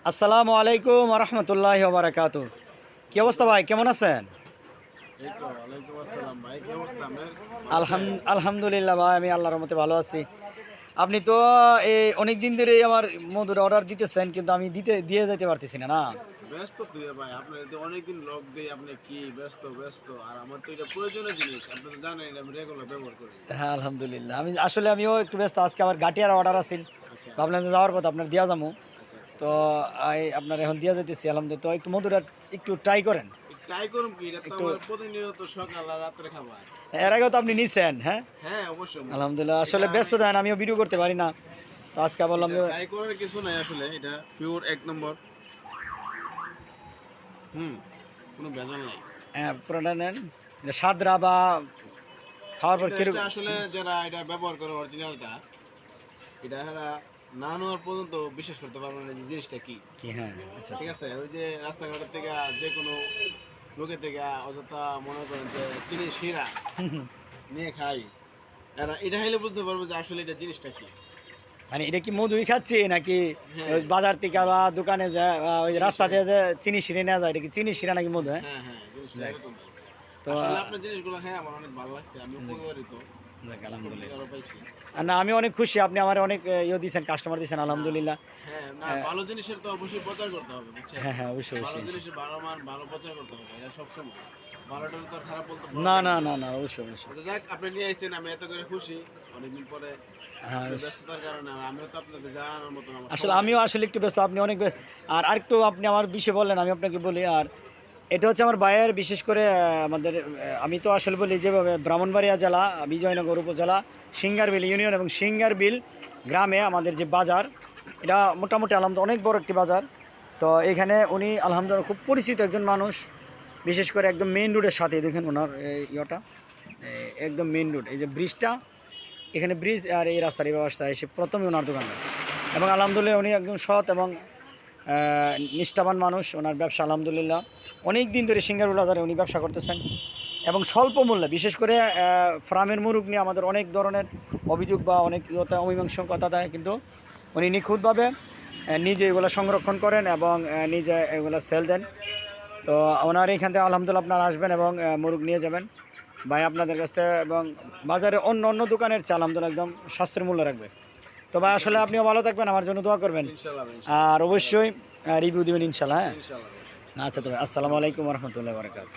আসসালামু আলাইকুম রহমতুল্লাহি ওয়া বারাকাতুহু। কি অবস্থা ভাই, কেমন আছেন? এই তো ওয়ালাইকুম আসসালাম ভাই, কি অবস্থা আপনার? ভালো আছেন? আলহামদুলিল্লাহ ভাই, আমি আল্লাহর রহমতে ভালো আছি। আপনি তো এই অনেক দিন ধরে আমার মধুর অর্ডার দিতেছেন, কিন্তু আমি দিয়ে যেতে পারতেছি না না। ব্যস্ত তুই ভাই, আপনার তো অনেকদিন লক দেই, আপনি কি ব্যস্ত ব্যস্ত, আর আমার তো এটা প্রয়োজনীয় জিনিস, আপনি তো জানেন এটা আমি রেগুলার ব্যবহার করি। হ্যাঁ আলহামদুলিল্লাহ, আমিও একটু ব্যস্ত। আজকে আবার গাটিয়ার অর্ডার আছে, আচ্ছা ভাবলাম যে যাওয়ার পথে আপনার দিয়া যাবো। আচ্ছা আচ্ছা। তো আপনার এখন দিয়া যেতেছি আলহামদুলিল্লাহ। তো একটু মধুর একটু ট্রাই করেন ট্রাই করুন কি, এটা তো একটু। আমার প্রতিনিয়ত সকাল আর রাত্রে খাবার। এর আগেও তো আপনি নিছেন, হ্যাঁ হ্যাঁ অবশ্যই। আলহামদুলিল্লাহ। আসলে এটা আমি ব্যস্ত দেন, আমিও ভিডিও করতে পারি না, তো আজকে বললাম এটা যে ট্রাই করার কিছু নাই আসলে, এটা পিওর এক নম্বর। হুম, কোনো ভেজাল নাই। হ্যাঁ পুরোটা নেন। এটা সাদরা বা খাওয়ার পর এটা কিরকম? আসলে যারা এটা ব্যবহার করে অরিজিনালটা, এটা এরা না নেওয়ার পর্যন্ত বিশ্বাস করতে পারবে না যে জিনিসটা কি। কি হ্যাঁ, আচ্ছা ঠিক আচ্ছা। আছে, ওই যে রাস্তাঘাটের থেকে যে কোনো লোকের থেকে অযথা মনে করেন যে চিনি শিরা নিয়ে খাই, এরা এটা খাইলে বুঝতে পারবে যে আসলে এটা জিনিসটা কি। মানে এটা কি মধুই খাচ্ছি নাকি হ্যাঁ, ওই বাজার থেকে বা দোকানে যায় ওই চিনি রাস্তা শিরা। দিয়ে যে চিনি শিরে নেওয়া যায়, এটা কি চিনি শিরা নাকি মধু? হ্যাঁ হ্যাঁ হ্যাঁ, জিনিসটা যাক। এরকম। তো আসলে আপনার জিনিসগুলো খাই আমার অনেক ভালো লাগছে, আমি যাক, উপকারিত যাক আলহামদুলিল্লাহ। উপকারও পাইছি। আর না, আমি অনেক খুশি, আপনি আমার অনেক দিয়েছেন, কাস্টমার দিয়েছেন না, আলহামদুলিল্লাহ। হ্যাঁ না, আহ, ভালো জিনিসের তো অবশ্যই প্রচার করতে হবে, বুঝছেন? হ্যাঁ হ্যাঁ, অবশ্যই ভালো অবশ্যই অবশ্যই। জিনিসের ভালো মান ভালো প্রচার করতে হবে, এটা সবসময়। ভালোটার তো আর খারাপ বলতে না বলা না যাবে না। না না, অবশ্যই অবশ্যই। আচ্ছা যাক, আপনি নিয়ে আসছেন, আমি এত করে খুশি। অনেকদিন পরে হ্যাঁ আপনার ব্যস্ততার কারণে, আর আমিও তো আপনাদের জানানোর মতন আমার আসলে সময় নাই। আমিও আসলে একটু ব্যস্ত, আপনি অনেক ব্যস্ত। আর আরেকটু আপনি আমার বিষয়ে বললেন, আমি আপনাকে বলি। আর এটা হচ্ছে আমার ভাইয়ের, বিশেষ করে আমাদের আমি তো আসলে বলি যেভাবে ব্রাহ্মণবাড়িয়া জেলা, বিজয়নগর উপজেলা, সিঙ্গারবিল ইউনিয়ন এবং সিঙ্গারবিল গ্রামে আমাদের যে বাজার, এটা মোটামুটি আলহামদুলিল্লাহ অনেক বড় একটি বাজার। তো এখানে উনি আলহামদুলিল্লাহ খুব পরিচিত একজন মানুষ, বিশেষ করে একদম মেইন রোডের সাথে দেখেন ওনার ইয়েটা, একদম মেইন রোড, এই যে ব্রিজটা, এখানে ব্রিজ আর এই রাস্তার এই ব্যবস্থা এসে প্রথমে ওনার দোকানটা। এবং আলহামদুলিল্লাহ উনি একদম সৎ এবং নিষ্ঠাবান মানুষ। ওনার ব্যবসা আলহামদুলিল্লাহ অনেক দিন ধরে সিঙ্গার বাজারে উনি ব্যবসা করতেছেন, এবং স্বল্প মূল্যে। বিশেষ করে ফার্মের মুরগ নিয়ে আমাদের অনেক ধরনের অভিযোগ বা অনেক অমীমাংসতা দেয়, কিন্তু উনি নিখুঁতভাবে নিজে এগুলো সংরক্ষণ করেন এবং নিজে এগুলো সেল দেন। তো ওনার এখান থেকে আলহামদুলিল্লাহ আপনারা আসবেন এবং মুরগ নিয়ে যাবেন ভাই আপনাদের কাছ থেকে, এবং বাজারে অন্য অন্য দোকানের চেয়ে আলহামদুলিল্লাহ একদম সাশ্রয় মূল্য রাখবে। তো ভাই আসলে ইনশাল্লাহ আপনিও ভালো থাকবেন, আমার জন্য দোয়া করবেন, ইনশাল্লাহ ইনশাল্লাহ আর অবশ্যই রিভিউ দিবেন ইনশাল্লাহ। হ্যাঁ ইনশাল্লাহ। আচ্ছা, তবে আসসালামু আলাইকুম রহমতুল্লাহ বারকাত।